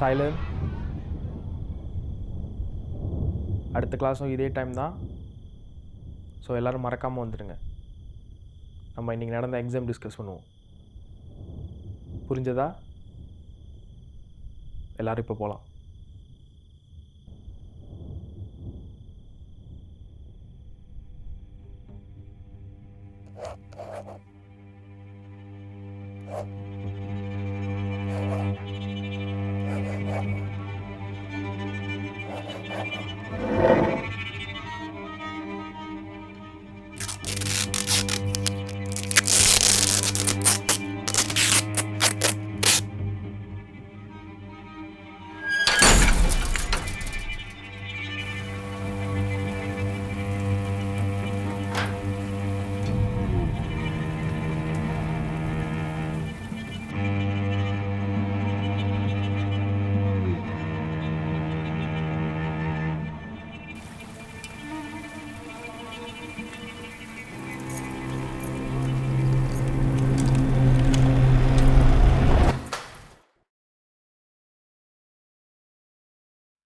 சைலன். அடுத்த கிளாஸும் இதே டைம் தான். ஸோ எல்லோரும் மறக்காமல் வந்துடுங்க. நம்ம இன்றைக்கி நடந்த எக்ஸாம் டிஸ்கஸ் பண்ணுவோம். புரிஞ்சதா? எல்லோரும் இப்போ போகலாம்.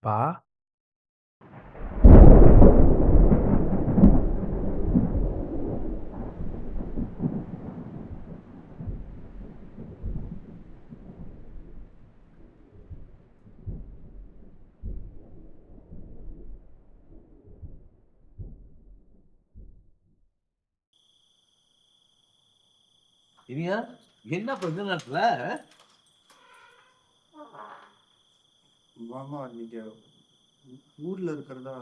பா, இனியா என்ன இந்த நேரத்துல? மாமா நீங்க ஊர்ல இருக்கிறதா?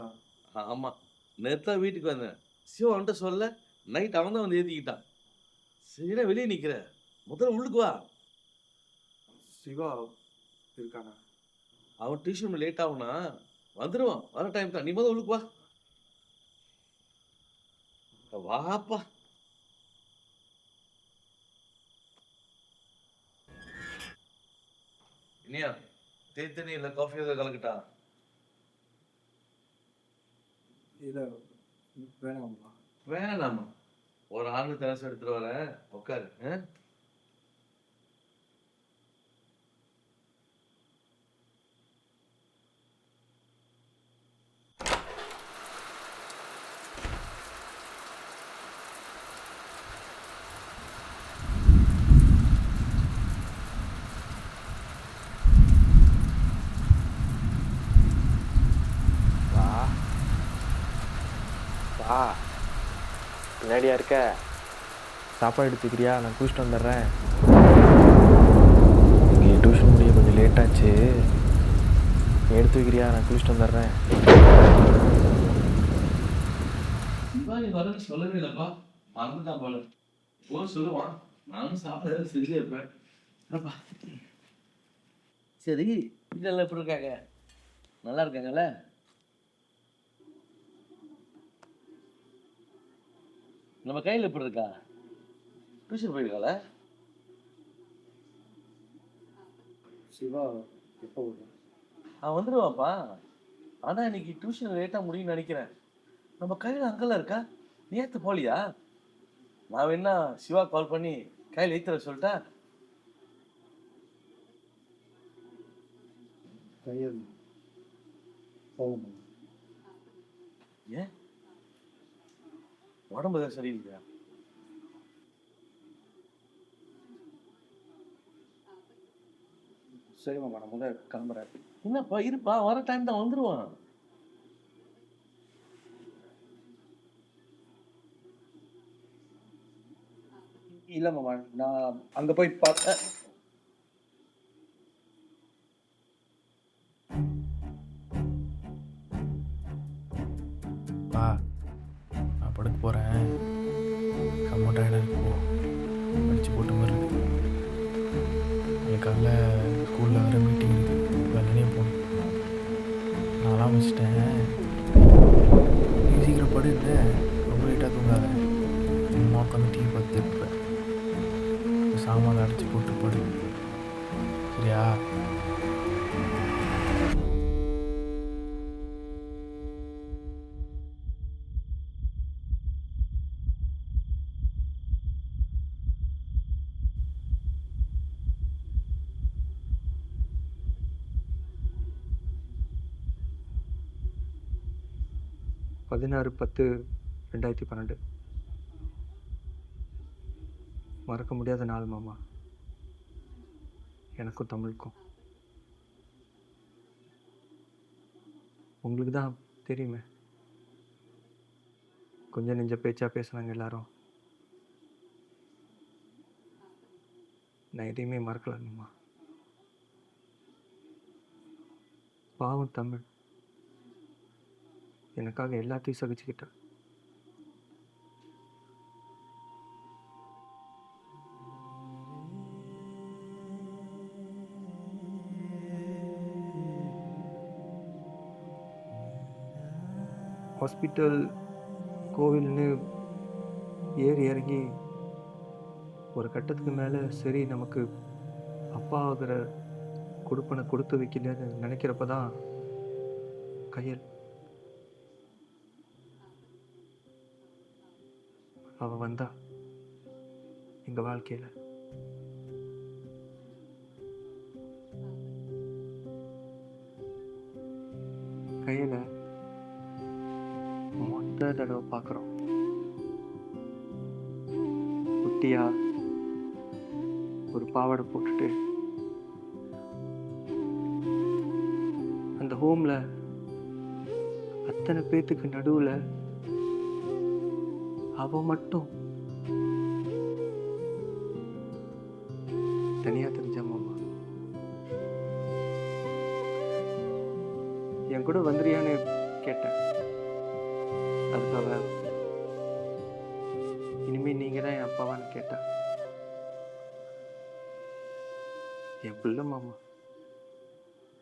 ஆமா, நேத்தான் வீட்டுக்கு வந்தேன். சிவா அவன்கிட்ட சொல்ல, நைட் அவன் தான் வந்து ஏத்திக்கிட்டான். சரிடா, வெளியே நிக்கிற, முதல்ல உள்ளுக்கு வா. சிவா இருக்கானா? அவன் டியூஷன் லேட் ஆகுனா வந்துடுவான், வர டைம் தான். நீ முதல்ல உள்ளுக்கு வா. வாப்பா. இனியா, தேத்தனி இல்லை காஃபி எதாவது கலக்கிட்டா? இல்ல வேணாமா? வேணாமா, ஒரு ஆண்டு தரசு எடுத்துட்டு வரேன், உட்காரு. பா பின்னாடியா இருக்க? சாப்பாடு எடுத்துக்கிறியா? நான் குளிச்சுட்டு வந்துடுறேன். இங்கே டியூஷன் முடிய கொஞ்சம் லேட்டாச்சு. நீ எடுத்து வைக்கிறியா? நான் குளிச்சுட்டு வந்துடுறேன். நீ வரன்னு சொல்லவே இல்லைப்பா, மறந்துட்டான் போல. போக சொல்லுவான், நானும் சாப்பிட செஞ்சே இருப்பேன். சரி, இதெல்லாம் எப்படி இருக்காங்க? நல்லா இருக்காங்கல்ல? நம்ம கையில் எப்படி இருக்கா? டியூஷன் போயிருக்காள? சிவா எப்போ வரும்? அவன் வந்துடுவாப்பா. ஆனா இன்னைக்கு டியூஷன் லேட்டா முடியும்னு நினைக்கிறேன். நம்ம கையில் அங்கெல்லாம் இருக்கா? நீ ஏத்து போலியா? நான் வேணா சிவா கால் பண்ணி கையில் ஏத்துற சொல்லிட்டா? கையில் போகுமா? ஏன், உடம்பு தான் சரியில்லையா? சரி மாமா, நான் முதல்ல கிளம்புறேன். என்னப்பா இருப்பா, வர டைம் தான், வந்துடுவான். இல்ல மாமா, நான் அங்க போய் பார்த்தேன். பா, நான் படுக்க போகிறேன். செம்ம டயர்டாக இருக்கு. போ, அடிச்சு போட்ட மாதிரி இருக்கு. எனக்கு காலைல ஸ்கூலில் வேறு மீட்டிங் இருக்குது, வெள்ளனே போகணும். நான்லாம் வச்சுட்டேன். நீ சீக்கிரம் படு, இல்லை ரொம்ப லேட்டாக தூங்காத. சும்மா உட்காந்து டிவி பார்த்துட்டு இருப்பேன். சாமான் அடிச்சு போட்டு படு, சரியா? 16/10/2012. மறக்க முடியாத நாள் மாமா, எனக்கும் தமிழுக்கும். உங்களுக்கு தான் தெரியுமே, கொஞ்சம் நெஞ்ச பேச்சா பேசுனாங்க எல்லாரும். நான் எதையுமே மறக்கல மாமா. பாவம் தமிழ் எனக்காக எல்லாத்தையும் சகிச்சுக்கிட்டேன். ஹாஸ்பிட்டல், கோவில்னு ஏறி இறங்கி ஒரு கட்டத்துக்கு மேலே சரி நமக்கு அப்பா ஆகிற கொடுப்பனை கொடுத்து வைக்கலன்னு நினைக்கிறப்ப தான் கையல் அவ வந்தா எங்க வாழ்க்கையில. கையில மொத்த தடவை பார்க்குறோம். குட்டியா ஒரு பாவாடை போட்டுட்டு அந்த ஹோம்ல அத்தனை பேத்துக்கு நடுவுல அவ மட்டும் தனியா தெரிஞ்ச மாமா. என் கூட வந்துறியான்னு கேட்டேன். அதுக்காக இனிமே நீங்க தான் என் அப்பாவான்னு கேட்டேன். என் பிள்ளை மாமா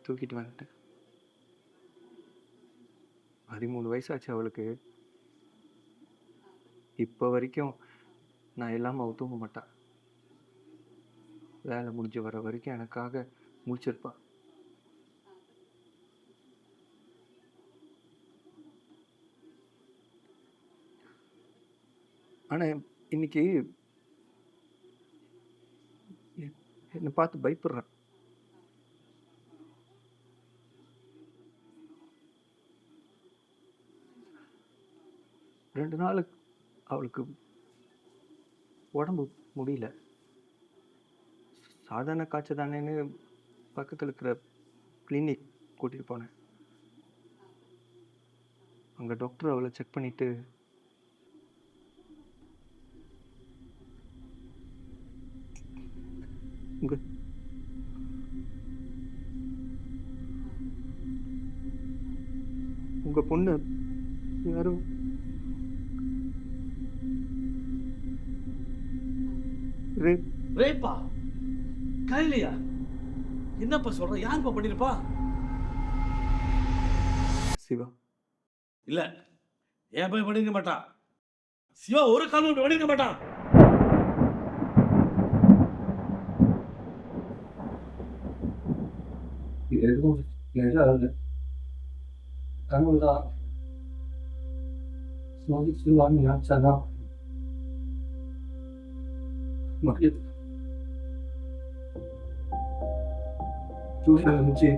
தூக்கிட்டு வந்துட்டேன். 13 வயசாச்சு அவளுக்கு. இப்போ வரைக்கும் நான் இல்லாமல் அவ தூங்க மாட்டான். வேலை முடிஞ்சு வர வரைக்கும் எனக்காக முடிச்சிருப்பா. ஆனால் இன்னைக்கு என்னை பார்த்து பயப்படுறான். ரெண்டு நாள் அவளுக்கு உடம்பு முடியல. சாதாரண காய்ச்சல் தானேன்னு பக்கத்தில் இருக்கிற கிளினிக் கூட்டிகிட்டு போனேன். அங்கே டாக்டர் அவளை செக் பண்ணிட்டு உங்க பொண்ணு யாரும் ரேப்பா? கையிலையா? என்னப்பா சொல்ற? யாருப்பா பண்ணிருப்பா? சிவா. இல்ல, என் போய் பண்ணிருக்க மாட்டான். சிவா ஒரு காலம் பண்ணிருக்க மாட்டான். இது எதுவும் இல்லை. கனவு தான். சிவான்னு நினைச்சாதான் மகிழ்ச்சி. டியூஷன் இருந்துச்சு,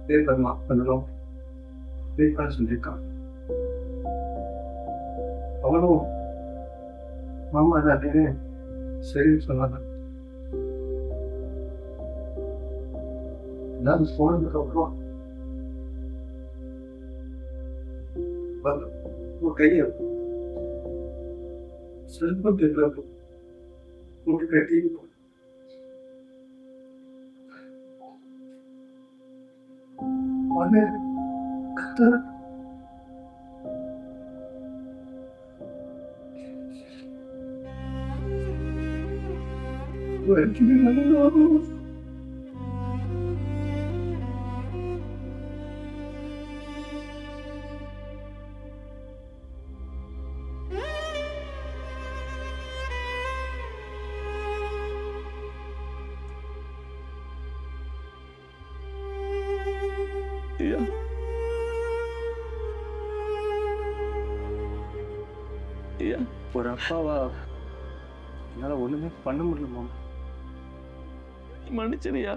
பேப்பர் மார்க் பண்ணணும், பேப்பர் சொல்லியிருக்கான். அவனும் மாமா எல்லாத்தையுமே சரின்னு சொன்னாங்க. எல்லாரும் போனதுக்கு அப்புறம் ஒரு கையை செல்வம் தெரியல ஒரு கட்டி கத்த ஒரு அப்பாவா என்னால ஒண்ணுமே பண்ண முடியல மாமா. மன்னிச்சிரியா?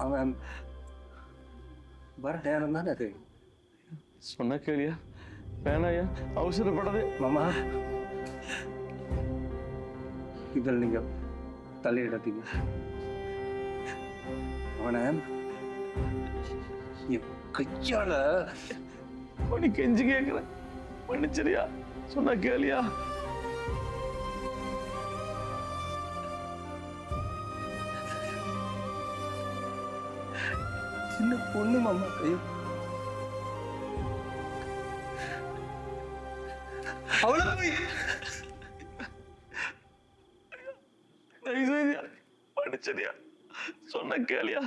அவன் வர நேரம் தானே அது. சொன்ன கேளியா? வேணாயா, அவசரப்படாதே. மாமா, இதில் நீங்க தலையிடாதீங்க. அவனை என் கையால உனக்கு கெஞ்சி கேட்கிறேன், மன்னிச்சிரியா? சொன்ன கேளியா? சின்ன பொண்ணு மாமா, கையை அவளை போய் மன்னிச்சிரியா? சொன்ன கேளியா?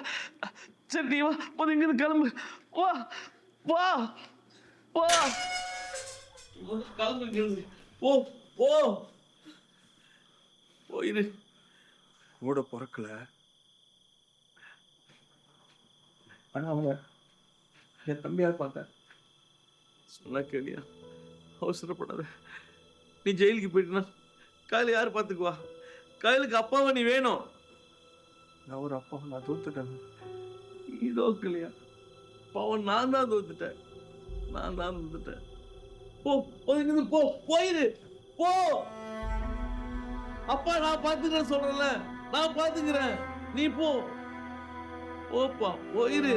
சரி நீ வா, போது இங்கிருந்து கிளம்பு. வா வா வா, கிளம்பு இங்கிருந்து. போ போ, போயிரு. கூட பிறக்கல, ஆனா அவனை என் தம்பியா பார்த்தேன். சொன்னா கேளியா? அவசரப்படாத. நீ ஜெயிலுக்கு போயிட்டுனா கையில் யார் பார்த்துக்குவா? கையிலுக்கு அப்பாவை நீ வேணும். நான் ஒரு அப்பாவை நான் தோத்துட்டேன். நீ தோக்கலையா? பாவம், நான் தான் தோத்துட்டேன். நான் தான் தோத்துட்டேன். போ, இங்கிருந்து போ, போயிரு. போ. அப்பா நான் பார்த்துக்கிறேன் சொல்றேன்ல, நான் பார்த்துக்கிறேன். நீ போ. போப்பா, போயிரு.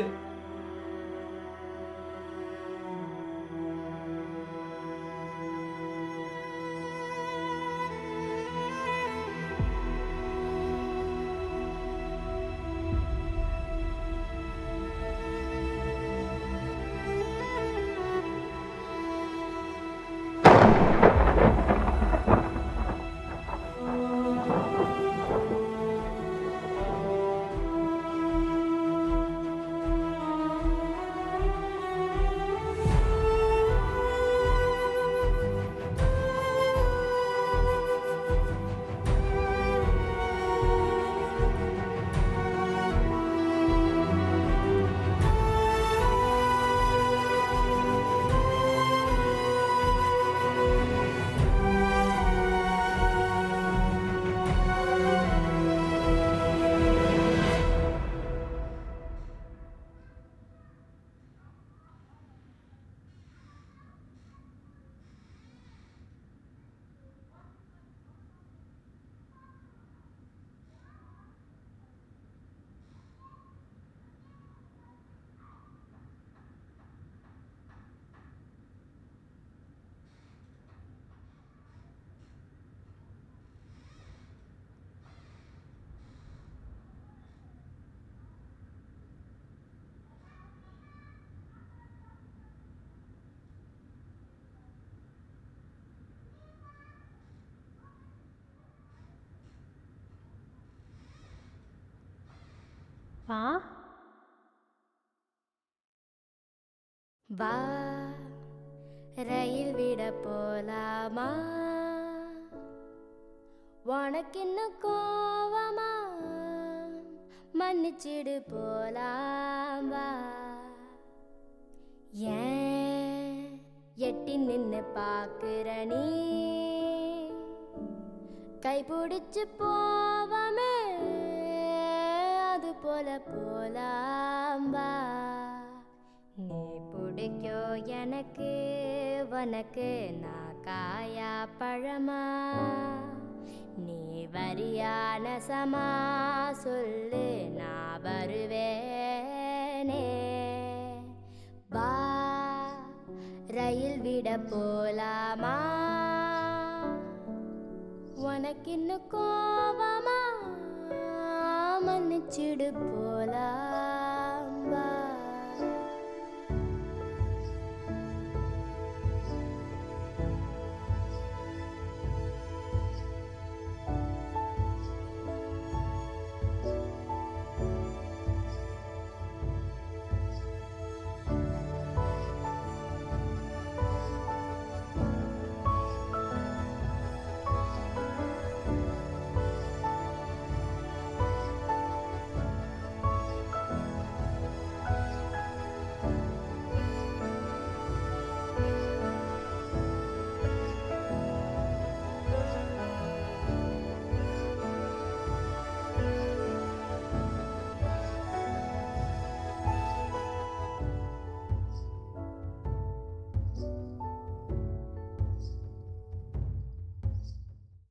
வா வா, ரயில் விட போலாமா? உனக்கு இன்னும் கோவமா? மன்னிச்சிடு போலாம் வா. ஏன் எட்டி நின்னு பாக்குற நீ? கைப்பிடிச்சு போவமே, அது போல போலாம் வா. நீ பிடிக்கோ எனக்கு, உனக்கு நான் காயா பழமா? நீ வரியான சமா சொல்லு, நான் வருவேனே. வா, ரயில் விட போலாமா? உனக்கு இன்னும் கோவமா? மன்னிச்சிடு போலாம் வா.